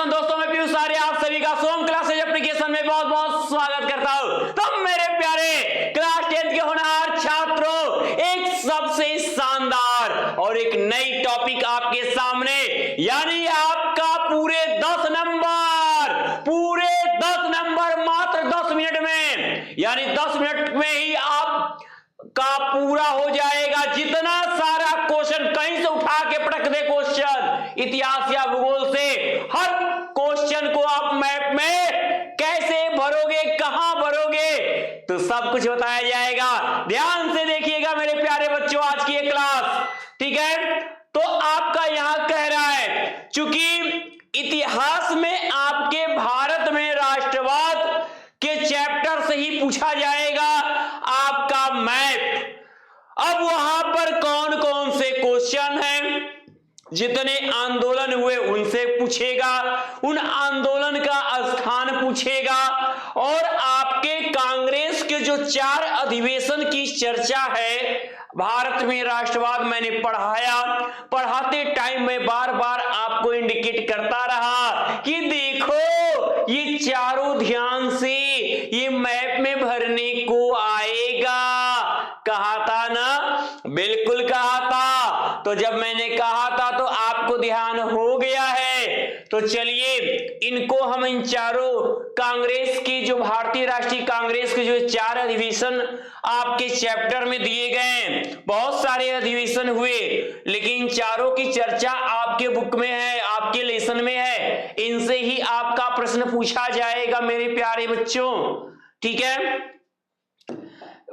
Education. दोस्तों मैं पीयूष आर्य आप सभी का सोम क्लासेज एप्लीकेशन में बहुत बहुत स्वागत करता हूं। तो मेरे प्यारे क्लास 10 के होनहार छात्रों, एक सबसे शानदार और एक नई टॉपिक आपके सामने, यानी आपका पूरे 10 नंबर मात्र 10 मिनट में, यानी 10 मिनट में ही आप का पूरा हो जाएगा। जितना सारा क्वेश्चन कहीं से उठा के पटक दे क्वेश्चन, इतिहास या भूगोल से, हर क्वेश्चन को आप मैप में कैसे भरोगे, कहां भरोगे, तो सब कुछ बताया जाएगा। ध्यान से देखिएगा मेरे प्यारे बच्चों आज की ये क्लास, ठीक है। तो आपका यहां कह रहा है, चूंकि इतिहास में आपके भारत में राष्ट्रवाद के चैप्टर से ही पूछा जाएगा आपका मैप। अब वहां पर कौन कौन से क्वेश्चन हैं, जितने आंदोलन हुए उनसे पूछेगा, उन आंदोलन का स्थान पूछेगा, और आपके कांग्रेस के जो 4 अधिवेशन की चर्चा है भारत में राष्ट्रवाद, मैंने पढ़ाते टाइम में बार बार आपको इंडिकेट करता रहा कि देखो ये चारों ध्यान से ये मैप में भरने को आएगा। कहा था ना, बिल्कुल कहा था। तो जब मैंने कहा था तो आपको ध्यान हो गया है। तो चलिए इनको हम इन चारों कांग्रेस की, जो भारतीय राष्ट्रीय कांग्रेस के जो 4 अधिवेशन आपके चैप्टर में दिए गए, बहुत सारे अधिवेशन हुए, लेकिन चारों की चर्चा आपके बुक में है, आपके लेसन में है। इनसे ही आपका प्रश्न पूछा जाएगा मेरे प्यारे बच्चों, ठीक है।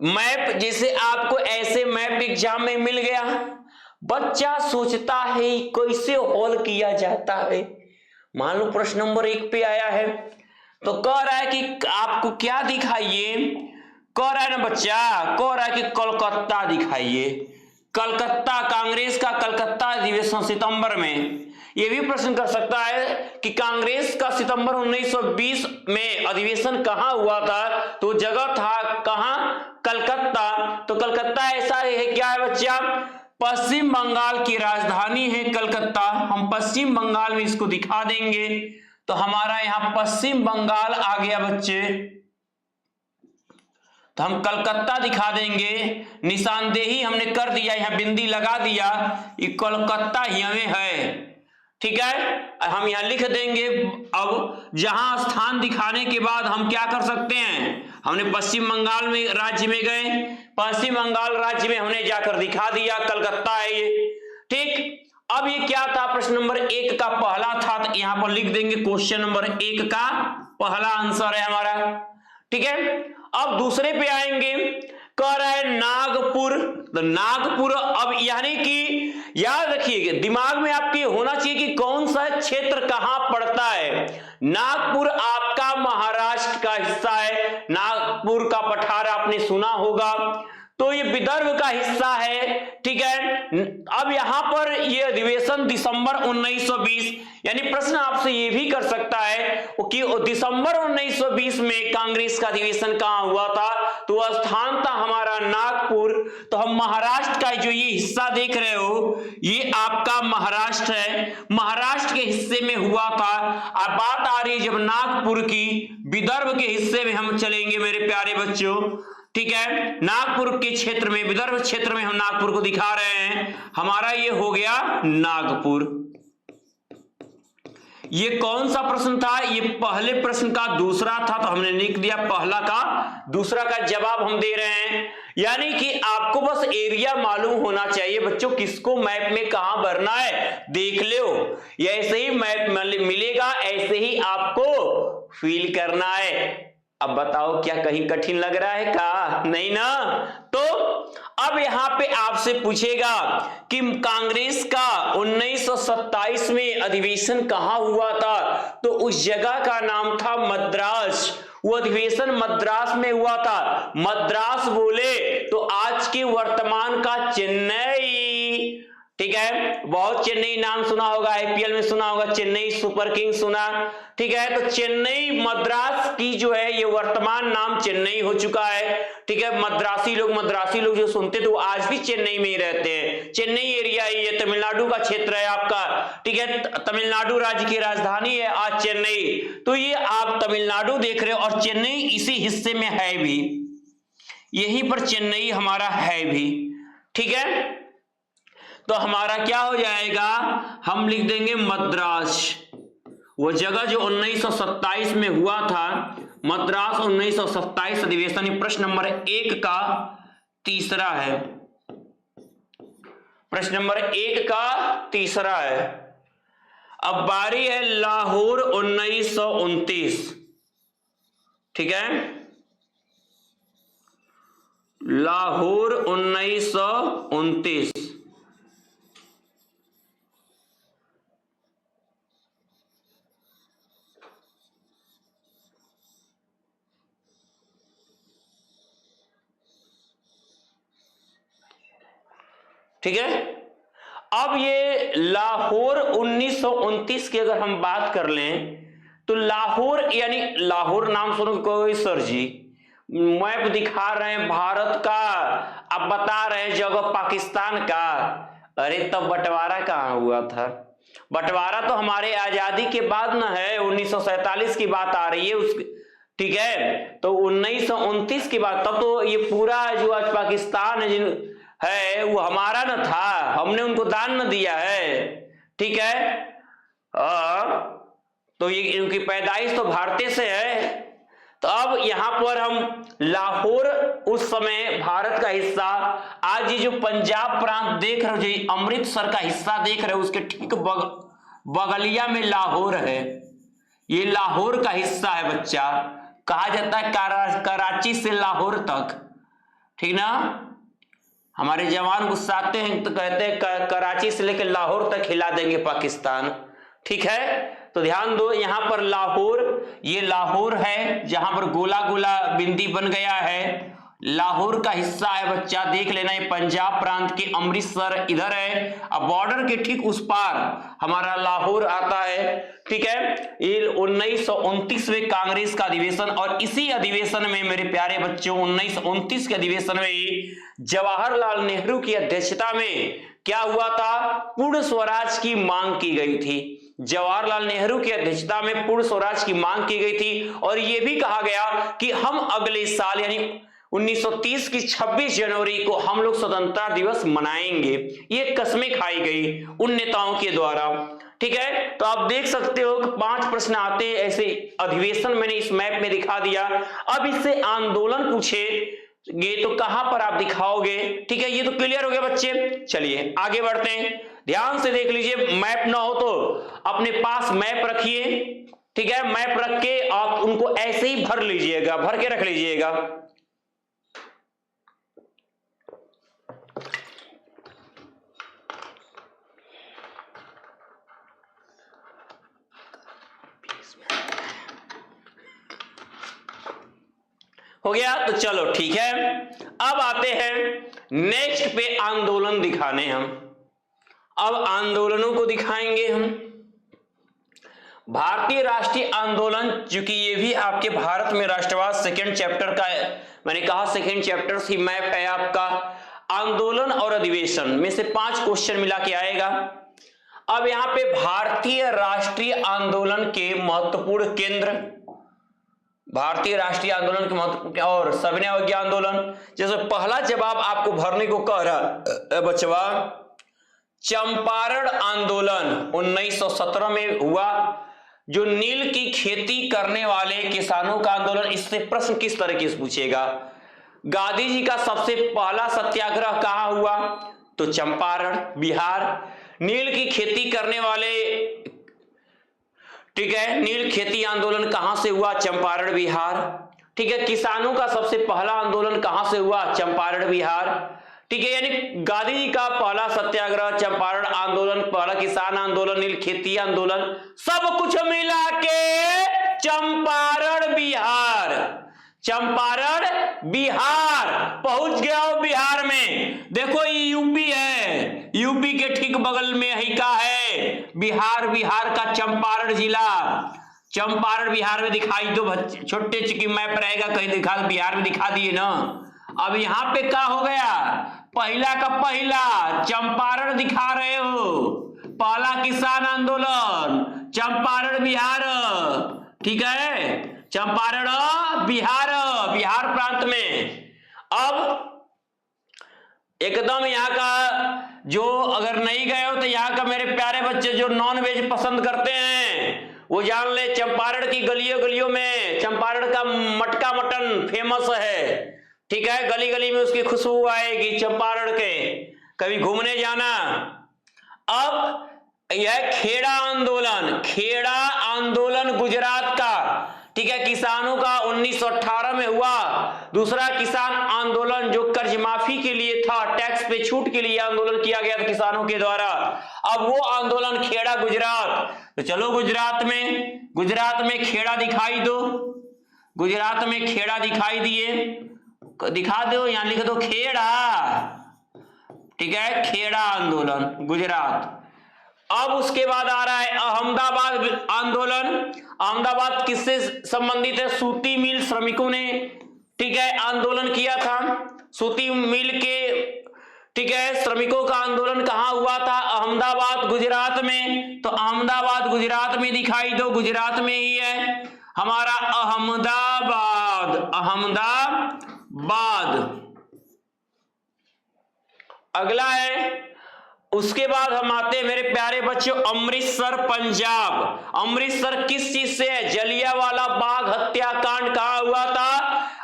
मैप जैसे आपको ऐसे मैप एग्जाम में मिल गया, बच्चा सोचता है कैसे हल किया जाता है। मान लो प्रश्न नंबर 1 पे आया है, तो कह रहा है कि आपको क्या दिखाइए, कह रहा है ना बच्चा, कह रहा है कि कलकत्ता दिखाइए। कलकत्ता, कांग्रेस का कलकत्ता अधिवेशन सितंबर में। यह भी प्रश्न कर सकता है कि कांग्रेस का सितंबर 1920 में अधिवेशन कहां हुआ था, तो जगह था कहां, कलकत्ता। तो कलकत्ता ऐसा है, क्या है बच्चा, पश्चिम बंगाल की राजधानी है कलकत्ता। हम पश्चिम बंगाल में इसको दिखा देंगे, तो हमारा यहां पश्चिम बंगाल आ गया बच्चे। तो हम कलकत्ता दिखा देंगे, निशानदेही हमने कर दिया, यहां बिंदी लगा दिया, ये कलकत्ता यहीं है, ठीक है। हम यहां लिख देंगे। अब जहां स्थान दिखाने के बाद हम क्या कर सकते हैं, हमने पश्चिम बंगाल में राज्य में गए, पश्चिम बंगाल राज्य में हमने जाकर दिखा दिया कलकत्ता है ये, ठीक। अब ये क्या था, प्रश्न नंबर 1 का पहला था, तो यहां पर लिख देंगे क्वेश्चन नंबर 1 का पहला आंसर है हमारा, ठीक है। अब दूसरे पे आएंगे, कह रहा है नागपुर। तो नागपुर, अब यानी कि याद रखिएगा, दिमाग में आपके होना चाहिए कि कौन सा क्षेत्र कहां पड़ता है। नागपुर आपका महाराष्ट्र का हिस्सा है। नागपुर का पठार आपने सुना होगा, तो ये विदर्भ का हिस्सा है, ठीक है। अब यहां पर ये अधिवेशन दिसंबर 1920, यानी प्रश्न आपसे ये भी कर सकता है कि दिसंबर 1920 में कांग्रेस का अधिवेशन कहां हुआ था, तो स्थान था हमारा नागपुर। तो हम महाराष्ट्र का जो ये हिस्सा देख रहे हो, ये आपका महाराष्ट्र है, महाराष्ट्र के हिस्से में हुआ था। अब बात आ रही है जब नागपुर की, विदर्भ के हिस्से में हम चलेंगे मेरे प्यारे बच्चों, ठीक है। नागपुर के क्षेत्र में, विदर्भ क्षेत्र में हम नागपुर को दिखा रहे हैं। हमारा ये हो गया नागपुर। ये कौन सा प्रश्न था, ये पहले प्रश्न का दूसरा था, तो हमने लिख दिया पहला का दूसरा का जवाब हम दे रहे हैं। यानी कि आपको बस एरिया मालूम होना चाहिए बच्चों, किसको मैप में कहां भरना है, देख लो। ये ऐसे ही मैप मिलेगा, ऐसे ही आपको फील करना है। अब बताओ क्या कहीं कठिन लग रहा है का, नहीं ना। तो अब यहां पे आपसे पूछेगा कि कांग्रेस का 1927 में अधिवेशन कहां हुआ था, तो उस जगह का नाम था मद्रास। वो अधिवेशन मद्रास में हुआ था। मद्रास बोले तो आज के वर्तमान का चेन्नई, ठीक है, बहुत चेन्नई नाम सुना होगा, आईपीएल में सुना होगा, चेन्नई सुपर किंग्स सुना, ठीक है। तो चेन्नई मद्रास की जो है ये वर्तमान नाम चेन्नई हो चुका है, ठीक है। मद्रासी लोग जो सुनते थे वो आज भी चेन्नई में ही रहते हैं। चेन्नई एरिया ये तमिलनाडु का क्षेत्र है आपका, ठीक है। तमिलनाडु राज्य की राजधानी है आज चेन्नई। तो ये आप तमिलनाडु देख रहे हो और चेन्नई इसी हिस्से में है भी, यहीं पर चेन्नई हमारा है भी, ठीक है। तो हमारा क्या हो जाएगा, हम लिख देंगे मद्रास, वो जगह जो 1927 में हुआ था, मद्रास 1927 अधिवेशन। प्रश्न नंबर 1 का तीसरा है, प्रश्न नंबर 1 का तीसरा है। अब बारी है लाहौर 1929, ठीक है, लाहौर 1929। ठीक है, अब ये लाहौर 1929 की अगर हम बात कर लें तो लाहौर यानी लाहौर नाम सुनो कोई सर जी मैप दिखा रहे हैं भारत का, अब बता रहे हैं जगह पाकिस्तान का। अरे तब बंटवारा कहां हुआ था, बंटवारा तो हमारे आजादी के बाद न है, 1947 की बात आ रही है उस, ठीक है। तो 1929 की बात, तब तो ये पूरा जो आज पाकिस्तान है वो हमारा न था, हमने उनको दान न दिया है, ठीक है। तो ये इनकी पैदाइश तो भारतीय से है। तो अब यहां पर हम लाहौर उस समय भारत का हिस्सा, आज ये जो पंजाब प्रांत देख रहे हो, जो अमृतसर का हिस्सा देख रहे हो, उसके ठीक बगलिया में लाहौर है, ये लाहौर का हिस्सा है बच्चा। कहा जाता है कराची से लाहौर तक, ठीक ना। हमारे जवान गुस्साते हैं तो कहते हैं कराची से लेकर लाहौर तक हिला देंगे पाकिस्तान, ठीक है। तो ध्यान दो, यहां पर लाहौर, ये लाहौर है जहां पर गोला गोला बिंदी बन गया है, लाहौर का हिस्सा है बच्चा, देख लेना। ये पंजाब प्रांत के अमृतसर इधर है, अब बॉर्डर के ठीक उस पार हमारा लाहौर आता है, ठीक है। ये 1929वें कांग्रेस का अधिवेशन, और इसी अधिवेशन में मेरे प्यारे बच्चों 1929 के अधिवेशन में जवाहरलाल नेहरू की अध्यक्षता में क्या हुआ था, पूर्ण स्वराज की मांग की गई थी। जवाहरलाल नेहरू की अध्यक्षता में पूर्ण स्वराज की मांग की गई थी, और यह भी कहा गया कि हम अगले साल यानी 1930 की 26 जनवरी को हम लोग स्वतंत्रता दिवस मनाएंगे। ये कस्में खाई गई उन नेताओं के द्वारा, ठीक है। तो आप देख सकते हो कि 5 प्रश्न आते हैं ऐसे अधिवेशन, मैंने इस मैप में दिखा दिया। अब इससे आंदोलन पूछे ये तो कहां पर आप दिखाओगे, ठीक है। ये तो क्लियर हो गया बच्चे, चलिए आगे बढ़ते हैं। ध्यान से देख लीजिए, मैप ना हो तो अपने पास मैप रखिए, ठीक है। मैप रख के आप उनको ऐसे ही भर लीजिएगा, भर के रख लीजिएगा। हो गया, तो चलो ठीक है। अब आते हैं नेक्स्ट पे आंदोलन दिखाने हम। अब आंदोलनों को दिखाएंगे हम। भारतीय राष्ट्रीय आंदोलन, चूंकि ये भी आपके भारत में राष्ट्रवाद सेकेंड चैप्टर का है, मैंने कहा सेकेंड चैप्टर ही मैप है आपका। आंदोलन और अधिवेशन में से 5 क्वेश्चन मिला के आएगा। अब यहां पे भारतीय राष्ट्रीय आंदोलन के महत्वपूर्ण केंद्र, भारतीय राष्ट्रीय आंदोलन के महत्व और सविनय अवज्ञा आंदोलन। जैसे पहला जवाब आपको भरने को कह रहा बचवा, चंपारण आंदोलन 1917 में हुआ, जो नील की खेती करने वाले किसानों का आंदोलन। इससे प्रश्न किस तरीके से पूछेगा, गांधी जी का सबसे पहला सत्याग्रह कहां हुआ, तो चंपारण बिहार। नील की खेती करने वाले, ठीक है, नील खेती आंदोलन कहां से हुआ, चंपारण बिहार, ठीक है। किसानों का सबसे पहला आंदोलन कहां से हुआ, चंपारण बिहार, ठीक है। यानी गांधी जी का पहला सत्याग्रह, चंपारण आंदोलन, पहला किसान आंदोलन, नील खेती आंदोलन, सब कुछ मिला के चंपारण बिहार, चंपारण बिहार, पहुंच गया हो बिहार में। देखो ये यूपी है, यूपी के ठीक बगल में ही का है बिहार, बिहार का चंपारण जिला। चंपारण बिहार में दिखाई दो बच्चे, छोटे चिकी मैप रहेगा कहीं दिखा, बिहार में दिखा दिए ना। अब यहां पे क्या हो गया, पहला का पहला चंपारण दिखा रहे हो, पहला किसान आंदोलन चंपारण बिहार, ठीक है, चंपारण बिहार, बिहार प्रांत में। अब एकदम यहाँ का जो अगर नहीं गए हो तो यहाँ का मेरे प्यारे बच्चे जो नॉन वेज पसंद करते हैं वो जान ले, चंपारण की गलियों गलियों में चंपारण का मटका मटन फेमस है, ठीक है, गली गली में उसकी खुशबू आएगी चंपारण के, कभी घूमने जाना। अब यह खेड़ा आंदोलन, खेड़ा आंदोलन गुजरात का, ठीक है, किसानों का 1918 में हुआ। दूसरा किसान आंदोलन जो कर्ज माफी के लिए था, टैक्स पे छूट के लिए आंदोलन किया गया था किसानों के द्वारा। अब वो आंदोलन खेड़ा गुजरात। तो चलो गुजरात में खेड़ा दिखाई दो, गुजरात में खेड़ा दिखाई दिए, दिखा दो, यहां लिख दो खेड़ा, ठीक है, खेड़ा आंदोलन गुजरात। अब उसके बाद आ रहा है अहमदाबाद आंदोलन। अहमदाबाद किससे संबंधित है, सूती मिल श्रमिकों ने, ठीक है, आंदोलन किया था, सूती मिल के, ठीक है, श्रमिकों का आंदोलन कहां हुआ था, अहमदाबाद गुजरात में। तो अहमदाबाद गुजरात में दिखाई दो, गुजरात में ही है हमारा अहमदाबाद, अहमदाबाद। अगला है, उसके बाद हम आते हैं मेरे प्यारे बच्चों अमृतसर पंजाब। अमृतसर किस चीज से है, जलियांवाला बाग हत्याकांड कहां हुआ था,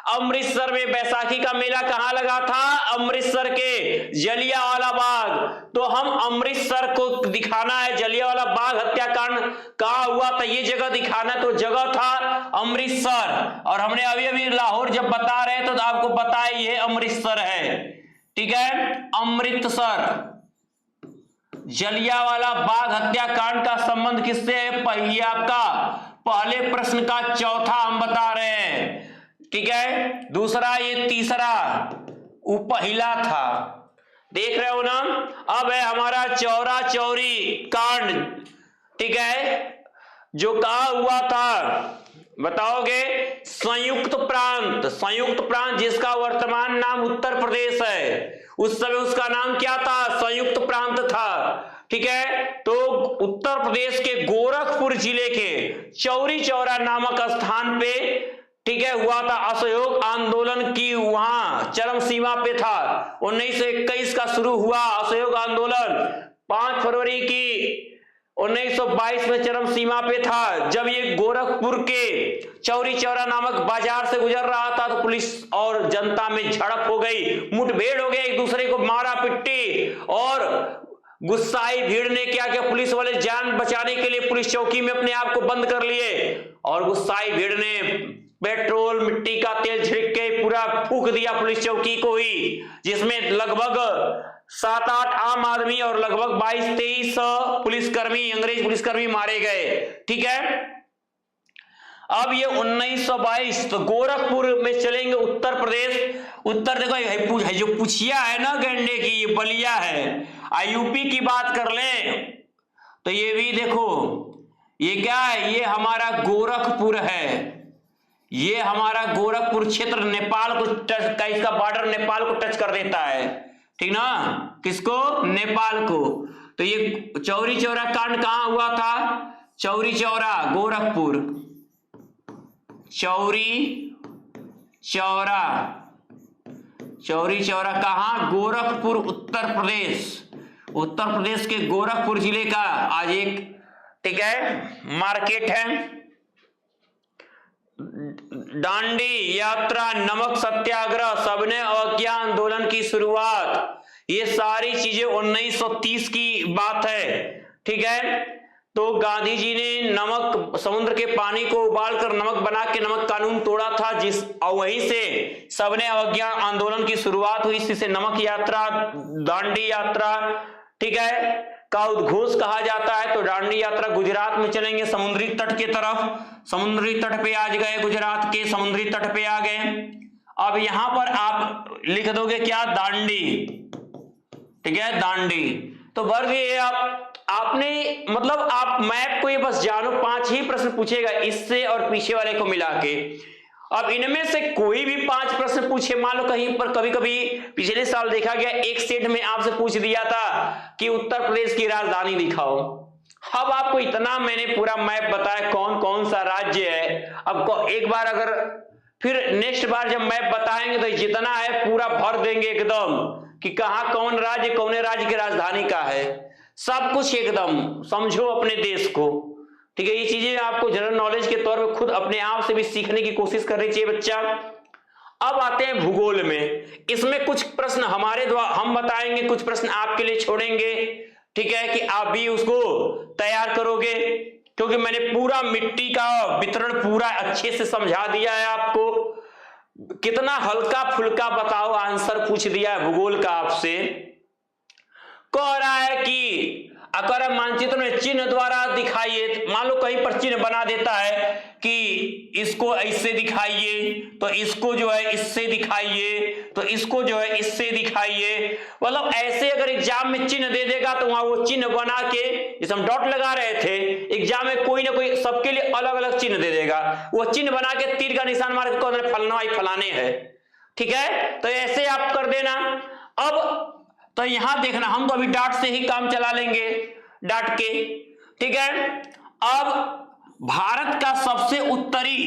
अमृतसर में। बैसाखी का मेला कहां लगा था, अमृतसर के जलियांवाला बाग। तो हम अमृतसर को दिखाना है, जलियांवाला बाग हत्याकांड कहां हुआ था ये जगह दिखाना, तो जगह था अमृतसर। और हमने अभी अभी लाहौर जब बता रहे तो आपको पता है ये अमृतसर है, ठीक है, अमृतसर। जलियांवाला बाग हत्याकांड का संबंध किससे है, पहले आपका पहले प्रश्न का चौथा हम बता रहे हैं, ठीक है, दूसरा ये तीसरा वो पहला था, देख रहे हो ना। अब है हमारा चौरा चौरी कांड, ठीक है, जो कहा हुआ था बताओगे, संयुक्त प्रांत जिसका वर्तमान नाम उत्तर प्रदेश है, उस समय उसका नाम क्या था, संयुक्त प्रांत था, ठीक है। तो उत्तर प्रदेश के गोरखपुर जिले के चौरी चौरा नामक स्थान पे, ठीक है, हुआ था असहयोग आंदोलन की, वहां चरम सीमा पे था। 1921 का शुरू हुआ असहयोग आंदोलन, 5 फरवरी की 1922 में चरम सीमा पे था। जब ये गोरखपुर के चौरी चौरा नामक बाजार से गुजर रहा था तो पुलिस और जनता में झड़प हो गई, मुठभेड़ हो गई, एक दूसरे को मारा पिट्टी, और गुस्साई भीड़ ने क्या किया, पुलिस वाले जान बचाने के लिए पुलिस चौकी में अपने आप को बंद कर लिए, और गुस्साई भीड़ ने पेट्रोल मिट्टी का तेल छिड़क के पूरा फूंक दिया पुलिस चौकी को ही, जिसमें लगभग 7-8 आम आदमी और लगभग 22-23 पुलिसकर्मी, अंग्रेज पुलिसकर्मी मारे गए, ठीक है। अब ये 1922, तो गोरखपुर में चलेंगे उत्तर प्रदेश। उत्तर देखो जो पुछिया है ना गंडे की, ये बलिया है। यूपी की बात कर लें तो ये भी देखो, ये क्या है, ये हमारा गोरखपुर है, ये हमारा गोरखपुर क्षेत्र नेपाल को टच का, इसका बॉर्डर नेपाल को टच कर देता है, ठीक ना, किसको, नेपाल को। तो ये चौरी चौरा कांड कहां हुआ था, चौरी चौरा गोरखपुर, चौरी चौरा कहां, गोरखपुर उत्तर प्रदेश, उत्तर प्रदेश के गोरखपुर जिले का आज एक, ठीक है, मार्केट है। दांडी यात्रा, नमक सत्याग्रह, सबने अवज्ञा आंदोलन की शुरुआत, ये सारी चीजें 1930 की बात है, ठीक है। तो गांधी जी ने नमक, समुद्र के पानी को उबालकर नमक बना के नमक कानून तोड़ा था, जिस वहीं से सबने अवज्ञा आंदोलन की शुरुआत हुई, इसी से नमक यात्रा, दांडी यात्रा, ठीक है, का उद्घोष कहा जाता है। तो दांडी यात्रा गुजरात में चलेंगे, समुद्री तट के तरफ, समुद्री तट पे आज गए, गुजरात के समुद्री तट पे आ गए। अब यहां पर आप लिख दोगे क्या, दांडी, ठीक है, दांडी। तो वर्ग ये आपने मतलब आप मैप को ये बस जानो, 5 ही प्रश्न पूछेगा इससे और पीछे वाले को मिला के। अब इनमें से कोई भी 5 प्रश्न पूछे, मान लो कहीं पर कभी कभी पिछले साल देखा गया एक सेट में आपसे पूछ दिया था कि उत्तर प्रदेश की राजधानी दिखाओ। अब आपको इतना मैंने पूरा मैप बताया कौन कौन सा राज्य है। अब एक बार अगर फिर नेक्स्ट बार जब मैप बताएंगे तो जितना है पूरा भर देंगे एकदम कि कहां कौन राज्य की राजधानी का है, सब कुछ एकदम समझो अपने देश को, ठीक है। ये चीजें आपको जनरल नॉलेज के तौर पे खुद अपने आप से भी सीखने की कोशिश करनी चाहिए बच्चा। अब आते हैं भूगोल में। इसमें कुछ प्रश्न हमारे द्वारा हम बताएंगे, कुछ प्रश्न आपके लिए छोड़ेंगे, ठीक है, कि आप भी उसको तैयार करोगे, क्योंकि मैंने पूरा मिट्टी का वितरण पूरा अच्छे से समझा दिया है आपको। कितना हल्का फुल्का बताओ आंसर पूछ दिया है भूगोल का आपसे। कह रहा है कि अगर मानचित्र में चिन्ह द्वारा दिखाइए, मान लो कहीं पर चिन्ह बना देता है कि इसको ऐसे दिखाइए, तो इसको जो है इससे दिखाइए, तो इसको जो है इससे दिखाइए, मतलब ऐसे अगर एग्जाम में चिन्ह दे देगा तो वहां वो चिन्ह बना के, जैसे हम डॉट लगा रहे थे, एग्जाम में कोई ना कोई सबके लिए अलग अलग चिन्ह दे देगा, वो चिन्ह बना के तीर का निशान मार के कौन फलना फलाने है, ठीक है। तो ऐसे आप कर देना। अब तो यहां देखना, हम तो अभी डाट से ही काम चला लेंगे, डाट के, ठीक है। अब भारत का सबसे उत्तरी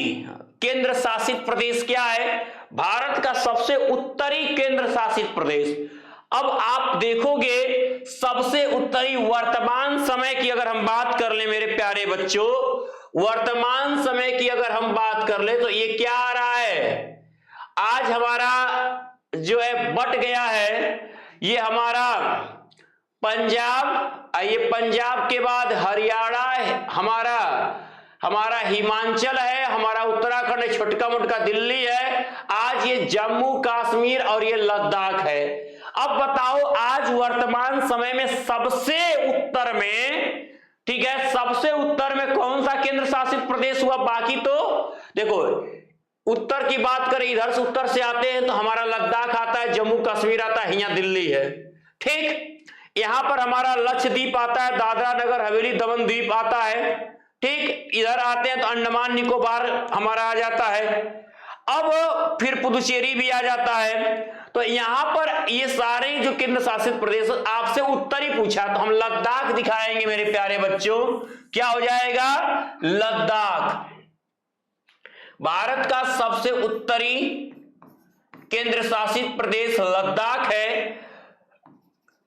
केंद्र शासित प्रदेश क्या है? भारत का सबसे उत्तरी केंद्र शासित प्रदेश। अब आप देखोगे सबसे उत्तरी वर्तमान समय की अगर हम बात कर ले मेरे प्यारे बच्चों, वर्तमान समय की अगर हम बात कर ले तो ये क्या आ रहा है, आज हमारा जो है बट गया है, ये हमारा पंजाब, ये पंजाब के बाद हरियाणा है, हमारा हिमाचल है, हमारा उत्तराखंड है, छोटका मोटका दिल्ली है, आज ये जम्मू कश्मीर और ये लद्दाख है। अब बताओ आज वर्तमान समय में सबसे उत्तर में, ठीक है, सबसे उत्तर में कौन सा केंद्र शासित प्रदेश हुआ? बाकी तो देखो उत्तर की बात करें, इधर से उत्तर से आते हैं तो हमारा लद्दाख आता है, जम्मू कश्मीर आता है, यहाँ दिल्ली है, ठीक। यहां पर हमारा लक्षद्वीप आता है, दादरा नगर हवेली दमन द्वीप आता है, ठीक। इधर आते हैं तो अंडमान निकोबार हमारा आ जाता है, अब फिर पुदुचेरी भी आ जाता है। तो यहां पर ये सारे जो केंद्र शासित प्रदेश आपसे उत्तरी पूछा तो हम लद्दाख दिखाएंगे मेरे प्यारे बच्चों। क्या हो जाएगा? लद्दाख। भारत का सबसे उत्तरी केंद्र शासित प्रदेश लद्दाख है,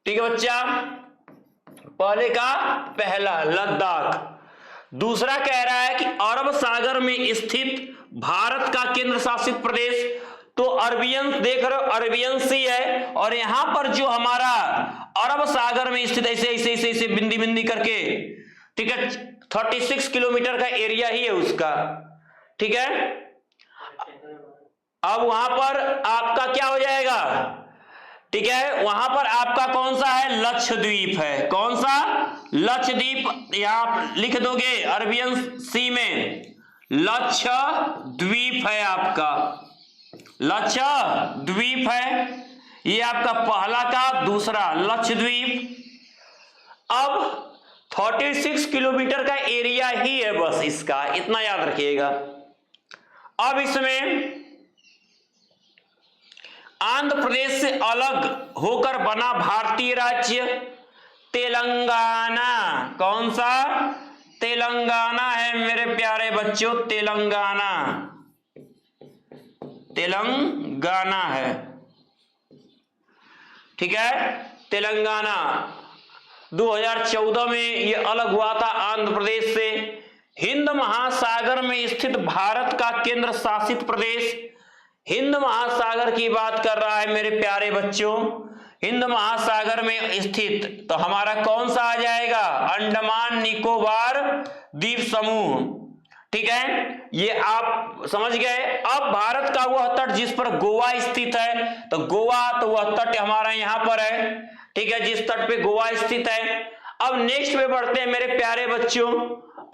ठीक है बच्चा। पहले का पहला लद्दाख। दूसरा कह रहा है कि अरब सागर में स्थित भारत का केंद्र शासित प्रदेश, तो अरबियन देख रहे हो, अरबियन सी है, और यहां पर जो हमारा अरब सागर में स्थित ऐसे ऐसे ऐसे ऐसे बिंदी बिंदी करके, ठीक है, 36 किलोमीटर का एरिया ही है उसका, ठीक है। अब वहां पर आपका क्या हो जाएगा, ठीक है, वहां पर आपका कौन सा है? लक्षद्वीप है। कौन सा? लक्षद्वीप। यहां लिख दोगे अरबियन सी में लक्षद्वीप है आपका, लक्षद्वीप है, ये आपका पहला का दूसरा लक्षद्वीप। अब 36 किलोमीटर का एरिया ही है बस इसका, इतना याद रखिएगा। अब इसमें आंध्र प्रदेश से अलग होकर बना भारतीय राज्य तेलंगाना। कौन सा? तेलंगाना है मेरे प्यारे बच्चों, तेलंगाना, तेलंगाना है, ठीक है, तेलंगाना। 2014 में ये अलग हुआ था आंध्र प्रदेश से। हिंद महासागर में स्थित भारत का केंद्र शासित प्रदेश, हिंद महासागर की बात कर रहा है मेरे प्यारे बच्चों, हिंद महासागर में स्थित, तो हमारा कौन सा आ जाएगा? अंडमान निकोबार द्वीप समूह, ठीक है, ये आप समझ गए। अब भारत का वह तट जिस पर गोवा स्थित है, तो गोवा, तो वह तट हमारा यहां पर है, ठीक है, जिस तट पे गोवा स्थित है। अब नेक्स्ट पे बढ़ते हैं मेरे प्यारे बच्चों।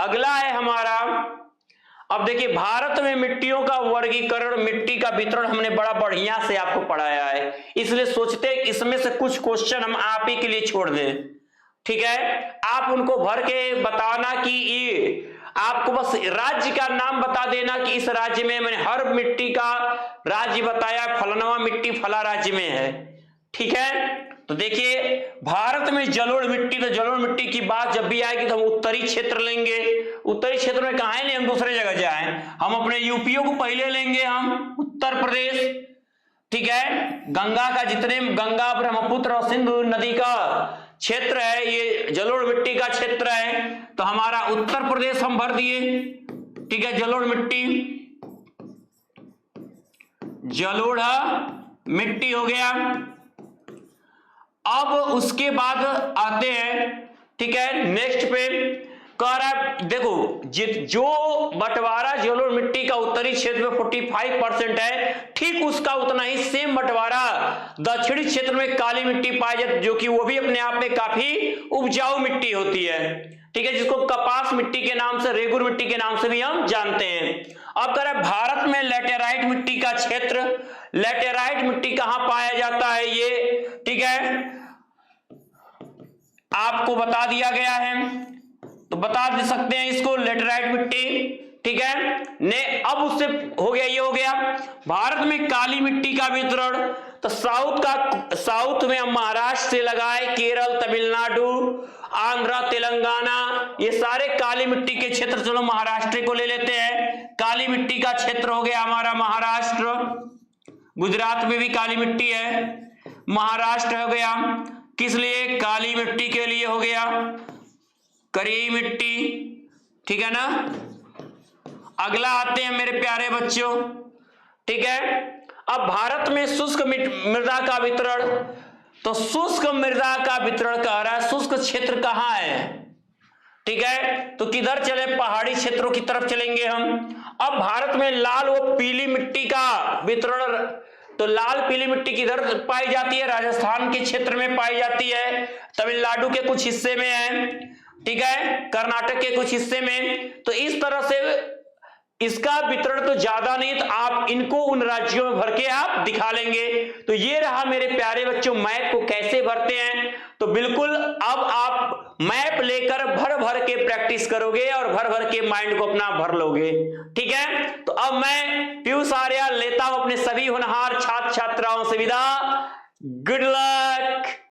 अगला है हमारा अब देखिए, भारत में मिट्टियों का वर्गीकरण, मिट्टी का वितरण हमने बड़ा बढ़िया से आपको पढ़ाया है, इसलिए सोचते हैं इसमें से कुछ क्वेश्चन हम आप ही के लिए छोड़ दें। ठीक है, आप उनको भर के बताना कि ये आपको बस राज्य का नाम बता देना कि इस राज्य में, मैंने हर मिट्टी का राज्य बताया, फलाना मिट्टी फला राज्य में है। ठीक है, तो देखिए भारत में जलोढ़ मिट्टी, तो जलोढ़ मिट्टी की बात जब भी आएगी तो हम उत्तरी क्षेत्र लेंगे। उत्तरी क्षेत्र में कहां नहीं, हम दूसरे जगह जाएं, हम अपने यूपीओ को पहले लेंगे, हम उत्तर प्रदेश। ठीक है, गंगा का जितने, गंगा ब्रह्मपुत्र और सिंधु नदी का क्षेत्र है, ये जलोढ़ मिट्टी का क्षेत्र है, तो हमारा उत्तर प्रदेश हम भर दिए। ठीक है, जलोढ़ मिट्टी, जलोढ़ मिट्टी हो गया। अब उसके बाद आते हैं, ठीक है, नेक्स्ट पे कह रहा है, देखो जो बंटवारा जलोढ़ मिट्टी का उत्तरी क्षेत्र में 45% है, ठीक उसका उतना ही सेम बंटवारा दक्षिणी क्षेत्र में काली मिट्टी पाई जाती, जो कि वो भी अपने आप में काफी उपजाऊ मिट्टी होती है। ठीक है, जिसको कपास मिट्टी के नाम से, रेगुर मिट्टी के नाम से भी हम जानते हैं। अब कह रहे हैं भारत में लैटेराइट मिट्टी का क्षेत्र, लैटेराइट मिट्टी कहां पाया जाता है ये, ठीक है, आपको बता दिया गया है, तो बता दे सकते हैं इसको, लैटेराइट मिट्टी। ठीक है ने, अब उससे हो गया, ये हो गया भारत में काली मिट्टी का वितरण, तो साउथ में हम महाराष्ट्र से लगाए, केरल, तमिलनाडु, आंध्र, तेलंगाना, ये सारे काली मिट्टी के क्षेत्र। चलो महाराष्ट्र को ले लेते हैं, काली मिट्टी का क्षेत्र हो गया हमारा महाराष्ट्र, गुजरात में भी काली मिट्टी है, महाराष्ट्र हो गया, किस लिए, काली मिट्टी के लिए हो गया, करी मिट्टी। ठीक है ना, अगला आते हैं मेरे प्यारे बच्चों। ठीक है, अब भारत में शुष्क मृदा का वितरण, तो शुष्क मृदा का वितरण कह रहा है, शुष्क क्षेत्र कहां है। ठीक है, तो किधर चले, पहाड़ी क्षेत्रों की तरफ चलेंगे हम। अब भारत में लाल व पीली मिट्टी का वितरण, तो लाल पीली मिट्टी किधर पाई जाती है, राजस्थान के क्षेत्र में पाई जाती है, तमिलनाडु के कुछ हिस्से में है, ठीक है, कर्नाटक के कुछ हिस्से में। तो इस तरह से इसका वितरण तो ज्यादा नहीं, तो आप इनको उन राज्यों में भर के आप दिखा लेंगे। तो ये रहा मेरे प्यारे बच्चों, मैप को कैसे भरते हैं। तो बिल्कुल अब आप मैप लेकर भर भर के प्रैक्टिस करोगे और भर भर के माइंड को अपना भर लोगे। ठीक है, तो अब मैं पीयूष आर्या लेता हूं अपने सभी होनहार छात्र छात्राओं से विदा। Good luck.